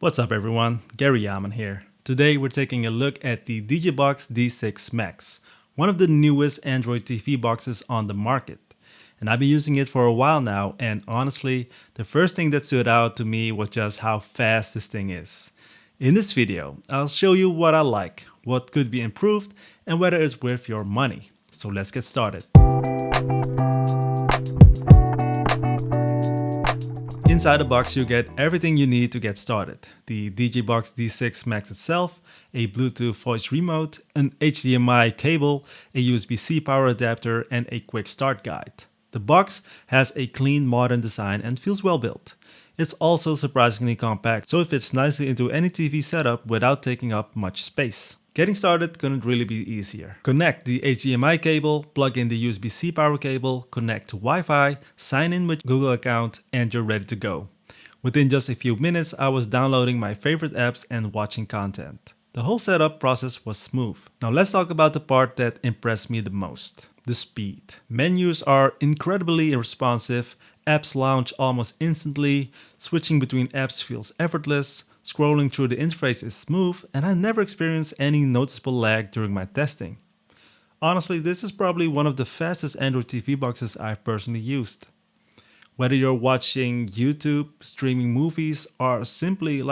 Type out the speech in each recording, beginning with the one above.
What's up everyone, Gary Jahman here. Today we're taking a look at the Digi Box D6 Max, one of the newest Android TV boxes on the market. And I've been using it for a while now, and honestly, the first thing that stood out to me was just how fast this thing is. In this video, I'll show you what I like, what could be improved, and whether it's worth your money. So let's get started. Inside the box you get everything you need to get started. The Digi Box D6 Max itself, a Bluetooth voice remote, an HDMI cable, a USB-C power adapter, and a quick start guide. The box has a clean modern design and feels well built. It's also surprisingly compact, so it fits nicely into any TV setup without taking up much space. Getting started couldn't really be easier. Connect the HDMI cable, plug in the USB-C power cable, connect to Wi-Fi, sign in with Google account, and you're ready to go. Within just a few minutes, I was downloading my favorite apps and watching content. The whole setup process was smooth. Now let's talk about the part that impressed me the most. The speed. Menus are incredibly responsive, apps launch almost instantly, switching between apps feels effortless, scrolling through the interface is smooth, and I never experienced any noticeable lag during my testing. Honestly, this is probably one of the fastest Android TV boxes I've personally used. Whether you're watching YouTube, streaming movies, or simply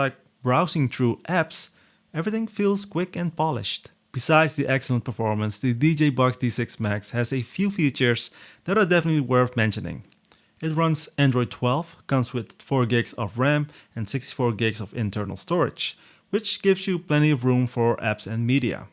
browsing through apps, everything feels quick and polished. Besides the excellent performance, the Digi Box D6 Max has a few features that are definitely worth mentioning. It runs Android 12, comes with 4 gigs of RAM and 64 gigs of internal storage, which gives you plenty of room for apps and media.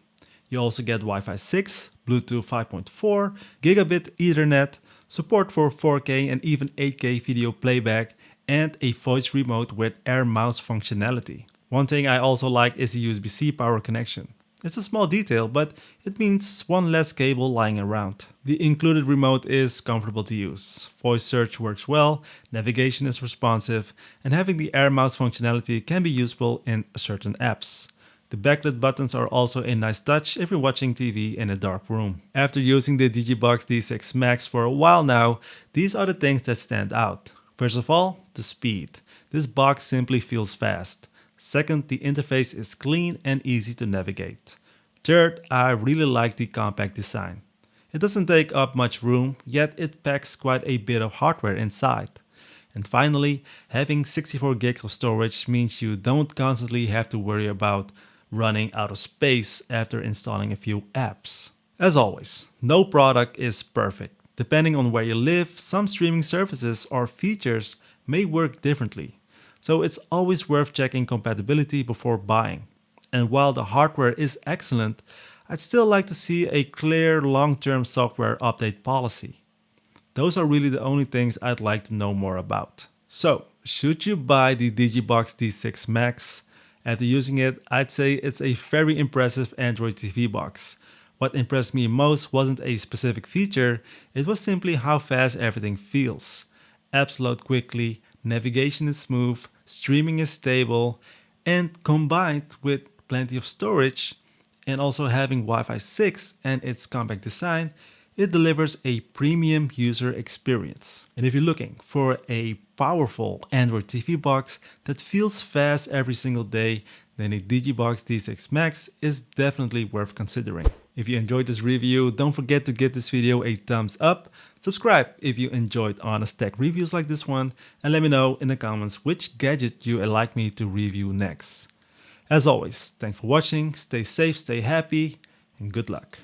You also get Wi-Fi 6, Bluetooth 5.4, Gigabit Ethernet, support for 4K and even 8K video playback, and a voice remote with Air Mouse functionality. One thing I also like is the USB-C power connection. It's a small detail, but it means one less cable lying around. The included remote is comfortable to use. Voice search works well, navigation is responsive, and having the Air Mouse functionality can be useful in certain apps. The backlit buttons are also a nice touch if you're watching TV in a dark room. After using the Digi Box D6 Max for a while now, these are the things that stand out. First of all, the speed. This box simply feels fast. Second, the interface is clean and easy to navigate. Third, I really like the compact design. It doesn't take up much room, yet it packs quite a bit of hardware inside. And finally, having 64 gigs of storage means you don't constantly have to worry about running out of space after installing a few apps. As always, no product is perfect. Depending on where you live, some streaming services or features may work differently. So it's always worth checking compatibility before buying. And while the hardware is excellent, I'd still like to see a clear long-term software update policy. Those are really the only things I'd like to know more about. So, should you buy the Digi Box D6 Max? After using it, I'd say it's a very impressive Android TV box. What impressed me most wasn't a specific feature, it was simply how fast everything feels. Apps load quickly, navigation is smooth, streaming is stable, and combined with plenty of storage and also having Wi-Fi 6 and its compact design, it delivers a premium user experience. And if you're looking for a powerful Android TV box that feels fast every single day, then a Digi Box D6 Max is definitely worth considering. If you enjoyed this review, don't forget to give this video a thumbs up, subscribe if you enjoyed honest tech reviews like this one, and let me know in the comments which gadget you would like me to review next. As always, thanks for watching, stay safe, stay happy, and good luck.